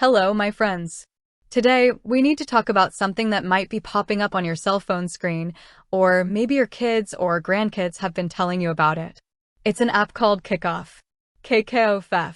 Hello, my friends. Today, we need to talk about something that might be popping up on your cell phone screen, or maybe your kids or grandkids have been telling you about it. It's an app called Kikoff. Kikoff.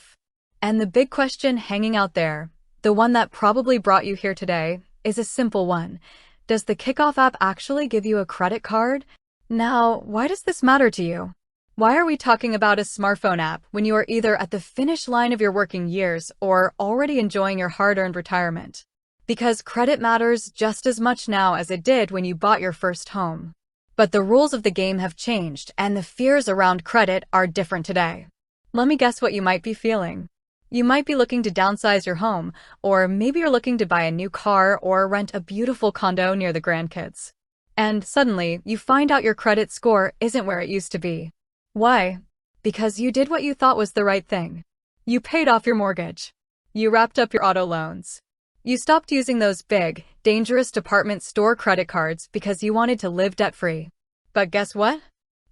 And the big question hanging out there, the one that probably brought you here today, is a simple one. Does the Kikoff app actually give you a credit card? Now, why does this matter to you? Why are we talking about a smartphone app when you are either at the finish line of your working years or already enjoying your hard-earned retirement? Because credit matters just as much now as it did when you bought your first home. But the rules of the game have changed, and the fears around credit are different today. Let me guess what you might be feeling. You might be looking to downsize your home, or maybe you're looking to buy a new car or rent a beautiful condo near the grandkids. And suddenly, you find out your credit score isn't where it used to be. Why? Because you did what you thought was the right thing. You paid off your mortgage. You wrapped up your auto loans. You stopped using those big, dangerous department store credit cards because you wanted to live debt-free. But guess what?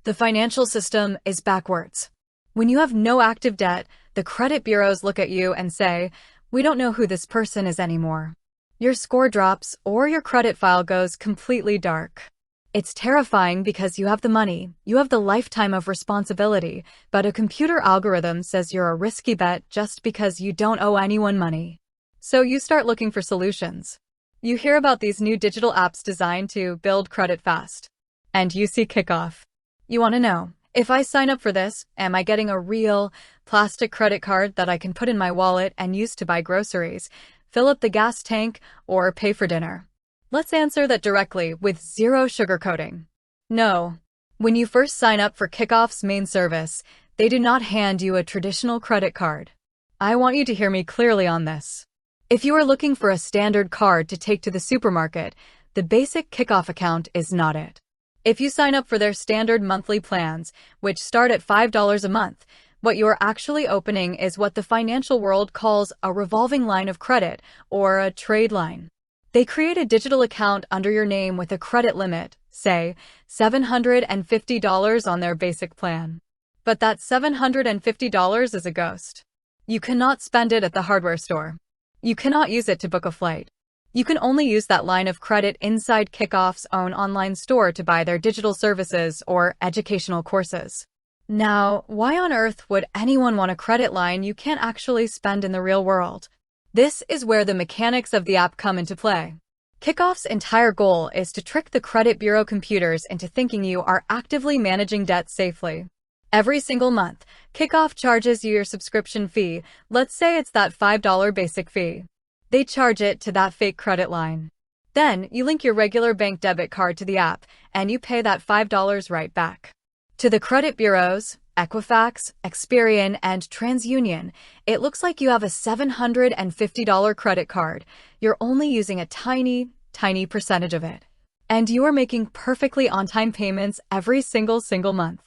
The financial system is backwards. When you have no active debt, the credit bureaus look at you and say, "We don't know who this person is anymore." Your score drops or your credit file goes completely dark. It's terrifying because you have the money, you have the lifetime of responsibility, but a computer algorithm says you're a risky bet just because you don't owe anyone money. So you start looking for solutions. You hear about these new digital apps designed to build credit fast. And you see Kikoff. You want to know, if I sign up for this, am I getting a real, plastic credit card that I can put in my wallet and use to buy groceries, fill up the gas tank, or pay for dinner? Let's answer that directly with zero sugarcoating. No. When you first sign up for Kikoff's main service, they do not hand you a traditional credit card. I want you to hear me clearly on this. If you are looking for a standard card to take to the supermarket, the basic Kikoff account is not it. If you sign up for their standard monthly plans, which start at $5 a month, what you are actually opening is what the financial world calls a revolving line of credit, or a trade line. They create a digital account under your name with a credit limit, say, $750 on their basic plan. But that $750 is a ghost. You cannot spend it at the hardware store. You cannot use it to book a flight. You can only use that line of credit inside Kikoff's own online store to buy their digital services or educational courses. Now, why on earth would anyone want a credit line you can't actually spend in the real world? This is where the mechanics of the app come into play. Kikoff's entire goal is to trick the credit bureau computers into thinking you are actively managing debt safely. Every single month, Kikoff charges you your subscription fee. Let's say it's that $5 basic fee. They charge it to that fake credit line. Then, you link your regular bank debit card to the app, and you pay that $5 right back. To the credit bureaus, Equifax, Experian, and TransUnion, it looks like you have a $750 credit card. You're only using a tiny percentage of it. And you are making perfectly on-time payments every single month.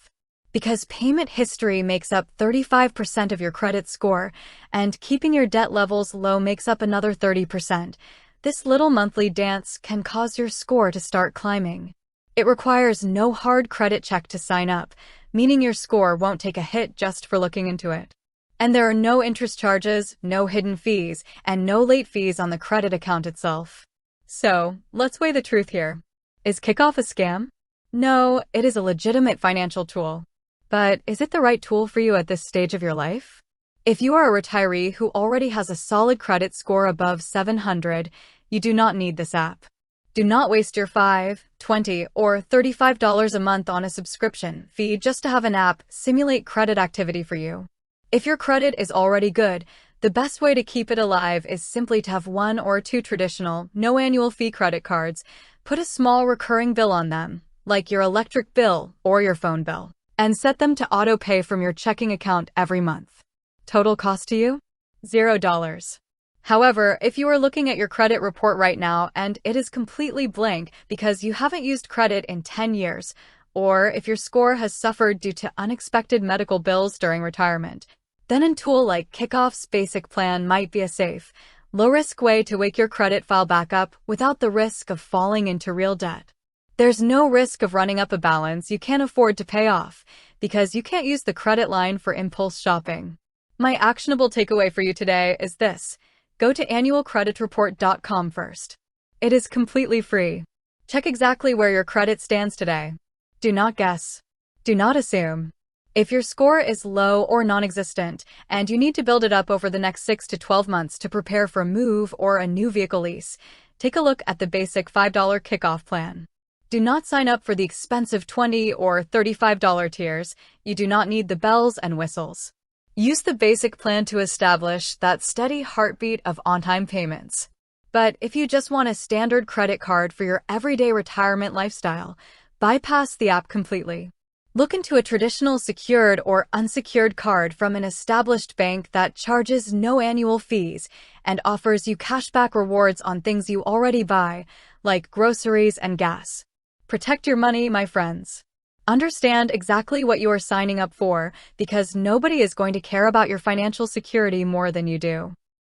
Because payment history makes up 35% of your credit score, and keeping your debt levels low makes up another 30%, this little monthly dance can cause your score to start climbing. It requires no hard credit check to sign up, meaning your score won't take a hit just for looking into it. And there are no interest charges, no hidden fees, and no late fees on the credit account itself. So, let's weigh the truth here. Is Kikoff a scam? No, it is a legitimate financial tool. But is it the right tool for you at this stage of your life? If you are a retiree who already has a solid credit score above 700, you do not need this app. Do not waste your $5, $20, or $35 a month on a subscription fee just to have an app simulate credit activity for you. If your credit is already good, the best way to keep it alive is simply to have one or two traditional, no annual fee credit cards. Put a small recurring bill on them, like your electric bill or your phone bill, and set them to auto-pay from your checking account every month. Total cost to you? $0. However, if you are looking at your credit report right now and it is completely blank because you haven't used credit in 10 years, or if your score has suffered due to unexpected medical bills during retirement, then a tool like Kikoff's basic plan might be a safe, low-risk way to wake your credit file back up without the risk of falling into real debt. There's no risk of running up a balance you can't afford to pay off because you can't use the credit line for impulse shopping. My actionable takeaway for you today is this. Go to annualcreditreport.com first. It is completely free. Check exactly where your credit stands today. Do not guess. Do not assume. If your score is low or non-existent, and you need to build it up over the next 6 to 12 months to prepare for a move or a new vehicle lease, take a look at the basic $5 kickoff plan. Do not sign up for the expensive $20 or $35 tiers. You do not need the bells and whistles. Use the basic plan to establish that steady heartbeat of on-time payments. But if you just want a standard credit card for your everyday retirement lifestyle, bypass the app completely. Look into a traditional secured or unsecured card from an established bank that charges no annual fees and offers you cashback rewards on things you already buy, like groceries and gas. Protect your money, my friends. Understand exactly what you are signing up for, because nobody is going to care about your financial security more than you do.